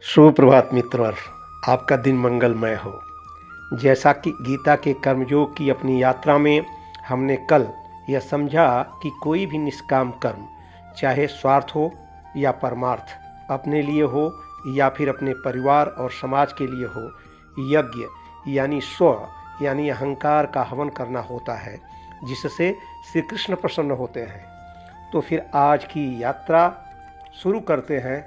सुप्रभात मित्रवर, आपका दिन मंगलमय हो। जैसा कि गीता के कर्मयोग की अपनी यात्रा में हमने कल यह समझा कि कोई भी निष्काम कर्म, चाहे स्वार्थ हो या परमार्थ, अपने लिए हो या फिर अपने परिवार और समाज के लिए हो, यज्ञ यानी स्व यानी अहंकार का हवन करना होता है, जिससे श्री कृष्ण प्रसन्न होते हैं। तो फिर आज की यात्रा शुरू करते हैं।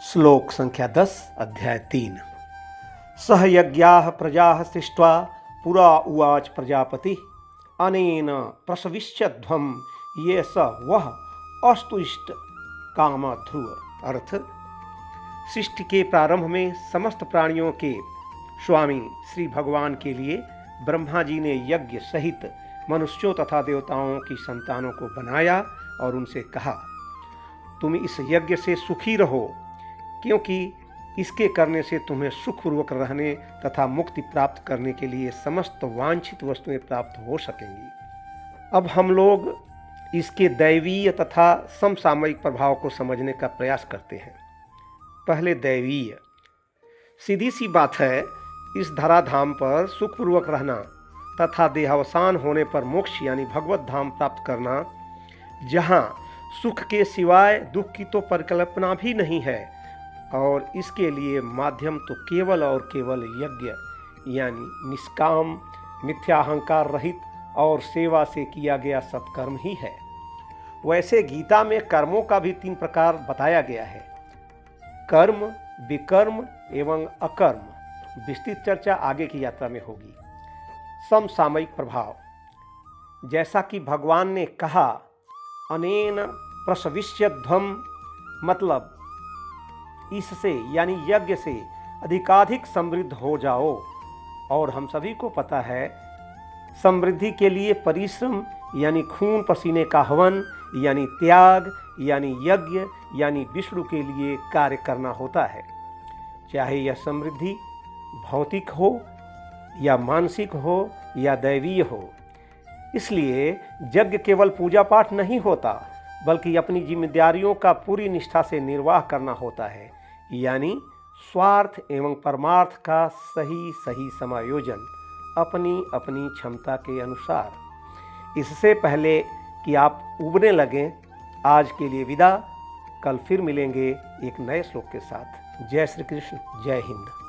श्लोक संख्या 10 अध्याय 3। सह यज्ञाः प्रजाः सृष्ट्वा पुरा उवाच प्रजापति अनेन प्रसविष्यध्वं ये स वह अस्तु इष्ट काम ध्रुव। अर्थ, सृष्टि के प्रारंभ में समस्त प्राणियों के स्वामी श्री भगवान के लिए ब्रह्मा जी ने यज्ञ सहित मनुष्यों तथा देवताओं की संतानों को बनाया और उनसे कहा, तुम इस यज्ञ से सुखी रहो, क्योंकि इसके करने से तुम्हें सुखपूर्वक रहने तथा मुक्ति प्राप्त करने के लिए समस्त वांछित वस्तुएं प्राप्त हो सकेंगी। अब हम लोग इसके दैवीय तथा समसामयिक प्रभाव को समझने का प्रयास करते हैं। पहले दैवीय। सीधी सी बात है, इस धराधाम पर सुखपूर्वक रहना तथा देहावसान होने पर मोक्ष यानी भगवत धाम प्राप्त करना, जहाँ सुख के सिवाय दुख की तो परिकल्पना भी नहीं है, और इसके लिए माध्यम तो केवल और केवल यज्ञ यानी निष्काम, मिथ्याहंकार रहित और सेवा से किया गया सत्कर्म ही है। वैसे गीता में कर्मों का भी 3 प्रकार बताया गया है, कर्म, विकर्म एवं अकर्म। विस्तृत चर्चा आगे की यात्रा में होगी। समसामयिक प्रभाव, जैसा कि भगवान ने कहा, अनेन प्रसविष्यध्वम, मतलब इससे यानी यज्ञ से अधिकाधिक समृद्ध हो जाओ। और हम सभी को पता है, समृद्धि के लिए परिश्रम यानी खून पसीने का हवन यानी त्याग यानी यज्ञ यानी विष्णु के लिए कार्य करना होता है। चाहे यह समृद्धि भौतिक हो या मानसिक हो या दैवीय हो। इसलिए यज्ञ केवल पूजा पाठ नहीं होता, बल्कि अपनी जिम्मेदारियों का पूरी निष्ठा से निर्वाह करना होता है, यानी स्वार्थ एवं परमार्थ का सही सही समायोजन अपनी अपनी क्षमता के अनुसार। इससे पहले कि आप उबने लगें, आज के लिए विदा। कल फिर मिलेंगे एक नए श्लोक के साथ। जय श्री कृष्ण, जय हिंद।